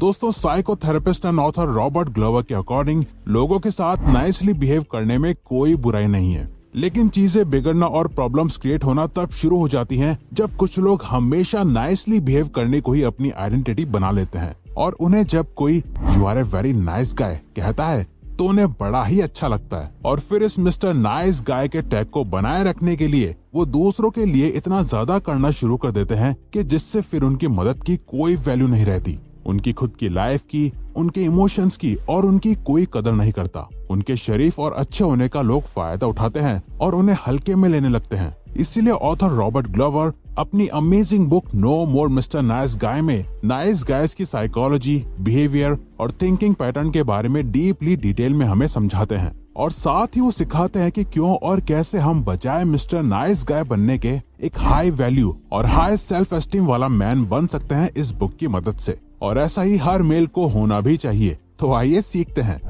दोस्तों, psychotherapist and author Robert Glover के according लोगों के साथ नाइसली बिहेव करने में कोई बुराई नहीं है, लेकिन चीजें बिगड़ना और प्रॉब्लम्स क्रिएट होना तब शुरू हो जाती हैं जब कुछ लोग हमेशा नाइसली बिहेव करने को ही अपनी आइडेंटिटी बना लेते हैं और उन्हें जब कोई "you are a very nice guy" कहता है तो उन्हें बड़ा ही अच्छा लगता है और फिर इस मिस्टर नाइस गाय के टैग को बनाए रखने के लिए वो दूसरों के लिए इतना ज्यादा करना शुरू कर देते हैं कि जिससे फिर उनकी मदद की कोई वैल्यू नहीं रहती। उनकी खुद की लाइफ की, उनके इमोशंस की और उनकी कोई कदर नहीं करता। उनके शरीफ और अच्छे होने का लोग फायदा उठाते हैं और उन्हें हल्के में लेने लगते हैं। इसीलिए ऑथर रॉबर्ट ग्लोवर अपनी अमेजिंग बुक नो मोर मिस्टर नाइस गाय में नाइस गायज की साइकोलॉजी, बिहेवियर और थिंकिंग पैटर्न के बारे में डीपली डिटेल में हमें समझाते हैं और साथ ही वो सिखाते हैं कि क्यों और कैसे हम बजाय मिस्टर नाइस गाय बनने के एक हाई वैल्यू और हाई सेल्फ एस्टीम वाला मैन बन सकते हैं इस बुक की मदद से। और ऐसा ही हर मेल को होना भी चाहिए। तो आइए सीखते हैं।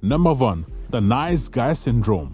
Number 1, the nice guy syndrome.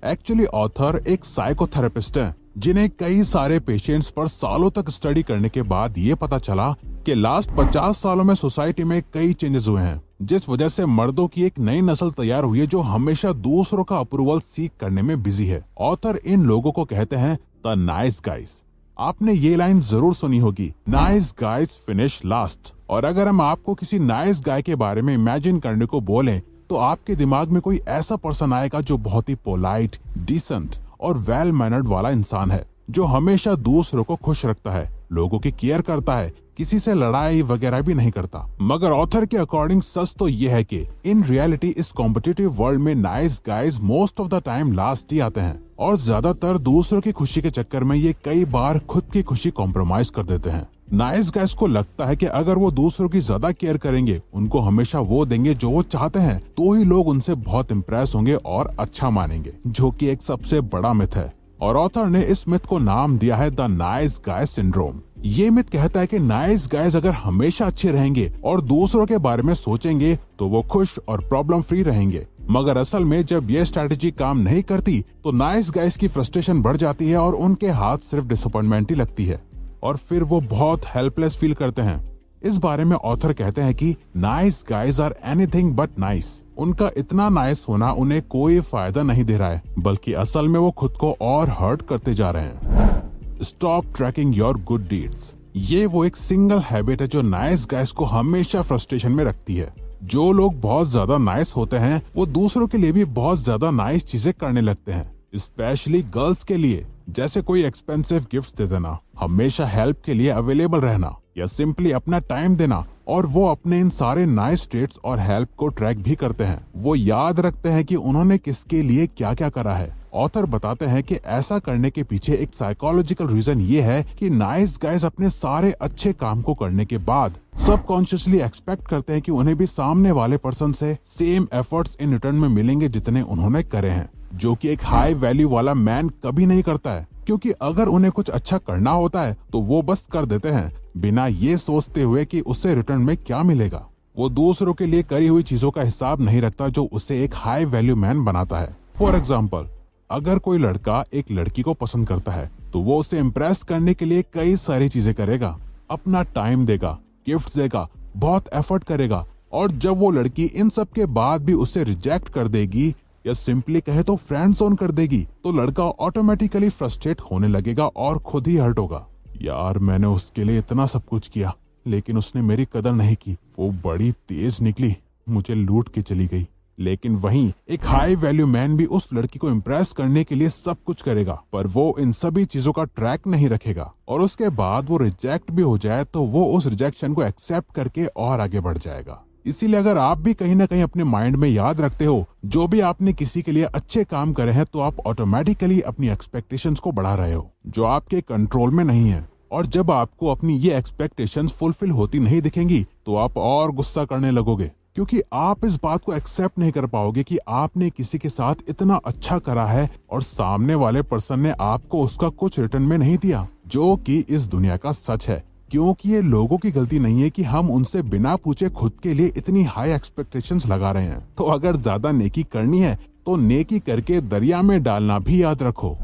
Actually author एक साइकोथेरेपिस्ट है जिन्हें कई सारे पेशेंट्स पर सालों तक स्टडी करने के बाद ये पता चला कि लास्ट 50 सालों में सोसाइटी में कई चेंजेस हुए हैं, जिस वजह से मर्दों की एक नई नस्ल तैयार हुई है जो हमेशा दूसरों का अप्रूवल सीख करने में बिजी है। ऑथर इन लोगों को कहते हैं द नाइस गाइज। आपने ये लाइन जरूर सुनी होगी, नाइस गाइज फिनिश लास्ट। और अगर हम आपको किसी नाइस गाय के बारे में इमेजिन करने को बोलें तो आपके दिमाग में कोई ऐसा पर्सन आएगा जो बहुत ही पोलाइट, डिसेंट और वेल मैनर्ड वाला इंसान है, जो हमेशा दूसरों को खुश रखता है, लोगों की केयर करता है, किसी से लड़ाई वगैरह भी नहीं करता। मगर ऑथर के अकॉर्डिंग सच तो यह है कि इन रियलिटी इस कॉम्पिटिटिव वर्ल्ड में nice guys most of the time last ही आते हैं और ज्यादातर दूसरों की खुशी के चक्कर में ये कई बार खुद की खुशी कॉम्प्रोमाइज कर देते हैं। नाइस गाइज को लगता है कि अगर वो दूसरों की ज्यादा केयर करेंगे, उनको हमेशा वो देंगे जो वो चाहते हैं, तो ही लोग उनसे बहुत इम्प्रेस होंगे और अच्छा मानेंगे, जो कि एक सबसे बड़ा मिथ है। और ऑथर ने इस मिथ को नाम दिया है द नाइस गाय सिंड्रोम। ये मिथ कहता है कि नाइस गाइज अगर हमेशा अच्छे रहेंगे और दूसरों के बारे में सोचेंगे तो वो खुश और प्रॉब्लम फ्री रहेंगे। मगर असल में जब ये स्ट्रैटेजी काम नहीं करती तो नाइस गाइज की फ्रस्ट्रेशन बढ़ जाती है और उनके हाथ सिर्फ डिसअपॉइंटमेंट ही लगती है और फिर वो बहुत हेल्पलेस फील करते हैं। इस बारे में ऑथर कहते हैं कि nice guys are anything but nice. उनका इतना नाइस होना उन्हें कोई फायदा नहीं दे रहा है, बल्कि असल में वो खुद को और हर्ट करते जा रहे हैं। Stop trekking your good deeds. ये वो एक सिंगल हैबिट है जो नाइस गाइज को हमेशा फ्रस्ट्रेशन में रखती है। जो लोग बहुत ज्यादा नाइस होते हैं वो दूसरों के लिए भी बहुत ज्यादा नाइस चीजें करने लगते हैं, स्पेशली गर्ल्स के लिए, जैसे कोई एक्सपेंसिव गिफ्ट दे देना, हमेशा हेल्प के लिए अवेलेबल रहना या सिंपली अपना टाइम देना। और वो अपने इन सारे नाइस ट्रेट्स और हेल्प को ट्रैक भी करते हैं। वो याद रखते हैं कि उन्होंने किसके लिए क्या क्या करा है। ऑथर बताते हैं कि ऐसा करने के पीछे एक साइकोलॉजिकल रीजन ये है कि नाइस गाइज अपने सारे अच्छे काम को करने के बाद सबकॉन्शियसली एक्सपेक्ट करते हैं कि उन्हें भी सामने वाले पर्सन से सेम एफर्ट्स इन रिटर्न में मिलेंगे जितने उन्होंने करे हैं, जो कि एक हाई वैल्यू वाला मैन कभी नहीं करता है। क्योंकि अगर उन्हें कुछ अच्छा करना होता है तो वो बस कर देते हैं बिना ये सोचते हुए कि उससे रिटर्न में क्या मिलेगा। वो दूसरों के लिए करी हुई चीजों का हिसाब नहीं रखता जो उसे एक हाई वैल्यू मैन बनाता है। फॉर एग्जाम्पल, अगर कोई लड़का एक लड़की को पसंद करता है तो वो उसे इम्प्रेस करने के लिए कई सारी चीजें करेगा, अपना टाइम देगा, गिफ्ट देगा, बहुत एफर्ट करेगा। और जब वो लड़की इन सब के बाद भी उसे रिजेक्ट कर देगी या सिंपली कहे तो फ्रेंड जोन कर देगी, तो लड़का ऑटोमेटिकली फ्रस्ट्रेट होने लगेगा और खुद ही हर्ट होगा। यार, मैंने उसके लिए इतना सब कुछ किया लेकिन उसने मेरी कदर नहीं की, वो बड़ी तेज निकली, मुझे लूट के चली गई। लेकिन वहीं एक हाई वैल्यू मैन भी उस लड़की को इम्प्रेस करने के लिए सब कुछ करेगा, पर वो इन सभी चीजों का ट्रैक नहीं रखेगा और उसके बाद वो रिजेक्ट भी हो जाए तो वो उस रिजेक्शन को एक्सेप्ट करके और आगे बढ़ जाएगा। इसीलिए अगर आप भी कहीं ना कहीं अपने माइंड में याद रखते हो जो भी आपने किसी के लिए अच्छे काम करे हैं, तो आप ऑटोमेटिकली अपनी एक्सपेक्टेशंस को बढ़ा रहे हो जो आपके कंट्रोल में नहीं है। और जब आपको अपनी ये एक्सपेक्टेशंस फुलफिल होती नहीं दिखेंगी तो आप और गुस्सा करने लगोगे, क्योंकि आप इस बात को एक्सेप्ट नहीं कर पाओगे कि आपने किसी के साथ इतना अच्छा करा है और सामने वाले पर्सन ने आपको उसका कुछ रिटर्न में नहीं दिया, जो कि इस दुनिया का सच है। क्योंकि ये लोगों की गलती नहीं है कि हम उनसे बिना पूछे खुद के लिए इतनी हाई एक्सपेक्टेशंस लगा रहे हैं। तो अगर ज्यादा नेकी करनी है तो नेकी करके दरिया में डालना भी याद रखो।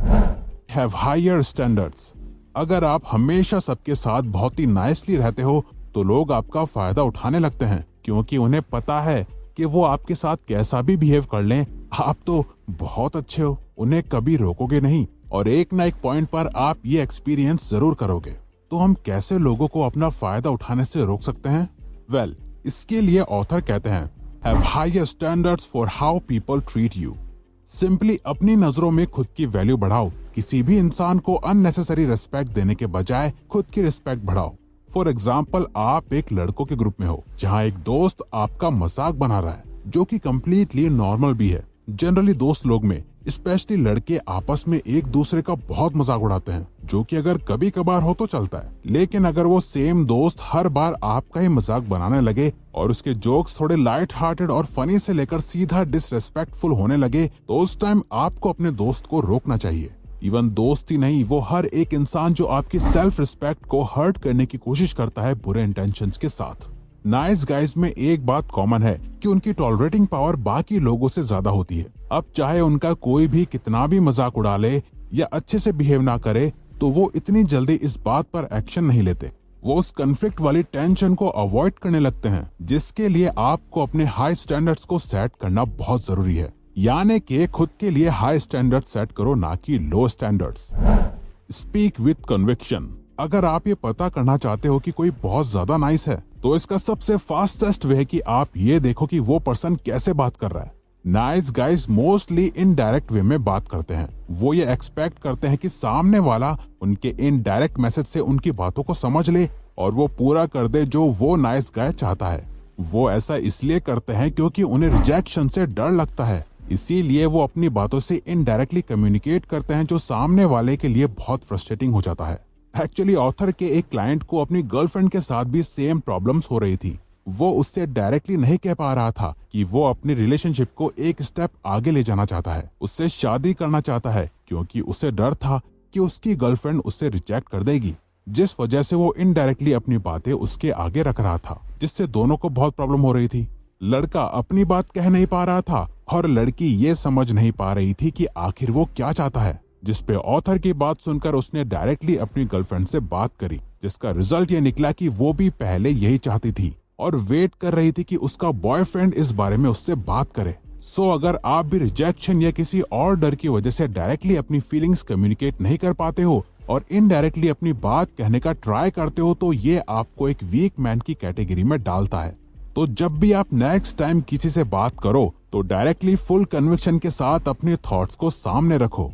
Have higher standards. अगर आप हमेशा सबके साथ बहुत ही नाइसली रहते हो तो लोग आपका फायदा उठाने लगते हैं, क्योंकि उन्हें पता है कि वो आपके साथ कैसा भी बिहेव कर लें, आप तो बहुत अच्छे हो, उन्हें कभी रोकोगे नहीं और एक ना एक पॉइंट पर आप ये एक्सपीरियंस जरूर करोगे। तो हम कैसे लोगों को अपना फायदा उठाने से रोक सकते हैं? वेल, इसके लिए ऑथर कहते हैं, have higher standards for how people treat you. Simply अपनी नजरों में खुद की वैल्यू बढ़ाओ। किसी भी इंसान को अननेसेसरी रिस्पेक्ट देने के बजाय खुद की रिस्पेक्ट बढ़ाओ। फॉर एग्जाम्पल, आप एक लड़कों के ग्रुप में हो जहाँ एक दोस्त आपका मजाक बना रहा है, जो कि कम्प्लीटली नॉर्मल भी है। जनरली दोस्त लोग में स्पेशली लड़के आपस में एक दूसरे का बहुत मजाक उड़ाते हैं, जो कि अगर कभी कभार हो तो चलता है। लेकिन अगर वो सेम दोस्त हर बार आपका ही मजाक बनाने लगे और उसके जोक्स थोड़े लाइट हार्टेड और फनी से लेकर सीधा डिसरेस्पेक्टफुल होने लगे, तो उस टाइम आपको अपने दोस्त को रोकना चाहिए। इवन दोस्त ही नहीं, वो हर एक इंसान जो आपकी सेल्फ रिस्पेक्ट को हर्ट करने की कोशिश करता है बुरे इंटेंशंस के साथ। नाइस गाइज में एक बात कॉमन है कि उनकी टॉलरेटिंग पावर बाकी लोगों से ज्यादा होती है। अब चाहे उनका कोई भी कितना भी मजाक उड़ा ले या अच्छे से बिहेव ना करे, तो वो इतनी जल्दी इस बात पर एक्शन नहीं लेते। वो उस कन्फ्लिक्ट वाली टेंशन को अवॉइड करने लगते हैं, जिसके लिए आपको अपने हाई स्टैंडर्ड्स को सेट करना बहुत जरूरी है। यानी कि खुद के लिए हाई स्टैंडर्ड सेट करो, ना कि लो स्टैंडर्ड्स। Speak with conviction. अगर आप ये पता करना चाहते हो कि कोई बहुत ज्यादा नाइस है, तो इसका सबसे फास्टेस्ट वे है कि आप ये देखो कि वो पर्सन कैसे बात कर रहा है। Nice guys mostly indirect way में बात करते हैं। वो ये एक्सपेक्ट करते हैं कि सामने वाला उनके इनडायरेक्ट मैसेज से उनकी बातों को समझ ले और वो पूरा कर दे जो वो नाइस गाय चाहता है। वो ऐसा इसलिए करते हैं क्योंकि उन्हें रिजेक्शन से डर लगता है, इसीलिए वो अपनी बातों से इनडायरेक्टली कम्युनिकेट करते हैं, जो सामने वाले के लिए बहुत फ्रस्ट्रेटिंग हो जाता है। एक्चुअली ऑथर के एक क्लाइंट को अपनी गर्लफ्रेंड के साथ भी सेम प्रॉब्लम्स हो रही थी। वो उससे डायरेक्टली नहीं कह पा रहा था कि वो अपनी रिलेशनशिप को एक स्टेप आगे ले जाना चाहता है, उससे शादी करना चाहता है, क्योंकि उसे डर था कि उसकी गर्लफ्रेंड उससे रिजेक्ट कर देगी, जिस वजह से वो इनडायरेक्टली अपनी बातें उसके आगे रख रहा था, जिससे दोनों को बहुत प्रॉब्लम हो रही थी। लड़का अपनी बात कह नहीं पा रहा था और लड़की ये समझ नहीं पा रही थी कि आखिर वो क्या चाहता है, जिसपे ऑथर की बात सुनकर उसने डायरेक्टली अपनी गर्लफ्रेंड से बात करी, जिसका रिजल्ट ये निकला कि वो भी पहले यही चाहती थी और वेट कर रही थी कि उसका बॉयफ्रेंड इस बारे में उससे बात करे। सो अगर आप भी रिजेक्शन या किसी और डर की वजह से डायरेक्टली अपनी फीलिंग्स कम्युनिकेट नहीं कर पाते हो और इनडायरेक्टली अपनी बात कहने का ट्राई करते हो, तो ये आपको एक वीक मैन की कैटेगरी में डालता है। तो जब भी आप नेक्स्ट टाइम किसी से बात करो, तो डायरेक्टली फुल कन्विक्शन के साथ अपने थॉट्स को सामने रखो।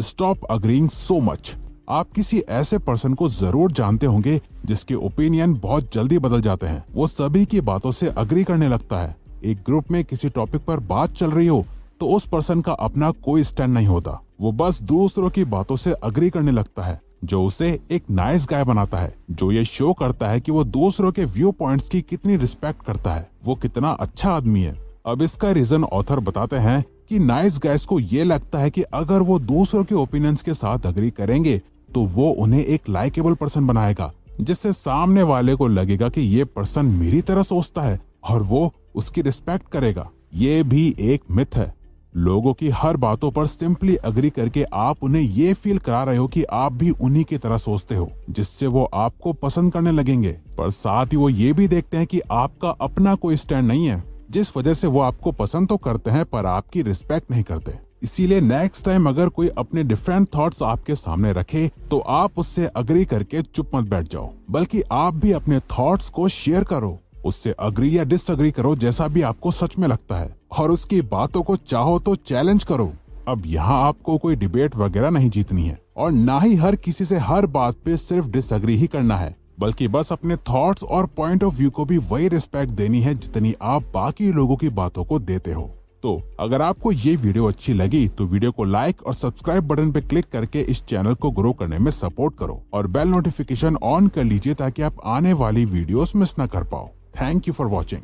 Stop agreeing so much. आप किसी ऐसे पर्सन को जरूर जानते होंगे जिसके ओपिनियन बहुत जल्दी बदल जाते हैं। वो सभी की बातों से अग्री करने लगता है। एक ग्रुप में किसी टॉपिक पर बात चल रही हो तो उस पर्सन का अपना कोई स्टैंड नहीं होता, वो बस दूसरों की बातों से अग्री करने लगता है, जो उसे एक नाइस गाय बनाता है, जो ये शो करता है कि वो दूसरों के व्यू पॉइंट्स की कितनी रिस्पेक्ट करता है, वो कितना अच्छा आदमी है। अब इसका रीजन ऑथर बताते हैं कि नाइस गाइस को ये लगता है कि अगर वो दूसरों के ओपिनियंस के साथ अग्री करेंगे तो वो उन्हें एक लाइकेबल पर्सन बनाएगा, जिससे सामने वाले को लगेगा कि ये पर्सन मेरी तरह सोचता है और वो उसकी रिस्पेक्ट करेगा। ये भी एक मिथ है। लोगों की हर बातों पर सिंपली अग्री करके आप उन्हें ये फील करा रहे हो कि आप भी उन्हीं की तरह सोचते हो, जिससे वो आपको पसंद करने लगेंगे। पर साथ ही वो ये भी देखते हैं कि आपका अपना कोई स्टैंड नहीं है, जिस वजह से वो आपको पसंद तो करते हैं पर आपकी रिस्पेक्ट नहीं करते। इसीलिए नेक्स्ट टाइम अगर कोई अपने डिफरेंट थॉट्स आपके सामने रखे तो आप उससे अग्री करके चुप मत बैठ जाओ, बल्कि आप भी अपने थॉट्स को शेयर करो, उससे अग्री या डिसअग्री करो जैसा भी आपको सच में लगता है, और उसकी बातों को चाहो तो चैलेंज करो। अब यहाँ आपको कोई डिबेट वगैरह नहीं जीतनी है और ना ही हर किसी से हर बात पे सिर्फ डिसअग्री ही करना है, बल्कि बस अपने थॉट्स और पॉइंट ऑफ व्यू को भी वही रिस्पेक्ट देनी है जितनी आप बाकी लोगों की बातों को देते हो। तो अगर आपको ये वीडियो अच्छी लगी तो वीडियो को लाइक और सब्सक्राइब बटन पे क्लिक करके इस चैनल को ग्रो करने में सपोर्ट करो और बेल नोटिफिकेशन ऑन कर लीजिए ताकि आप आने वाली वीडियोस मिस न कर पाओ। Thank you for watching.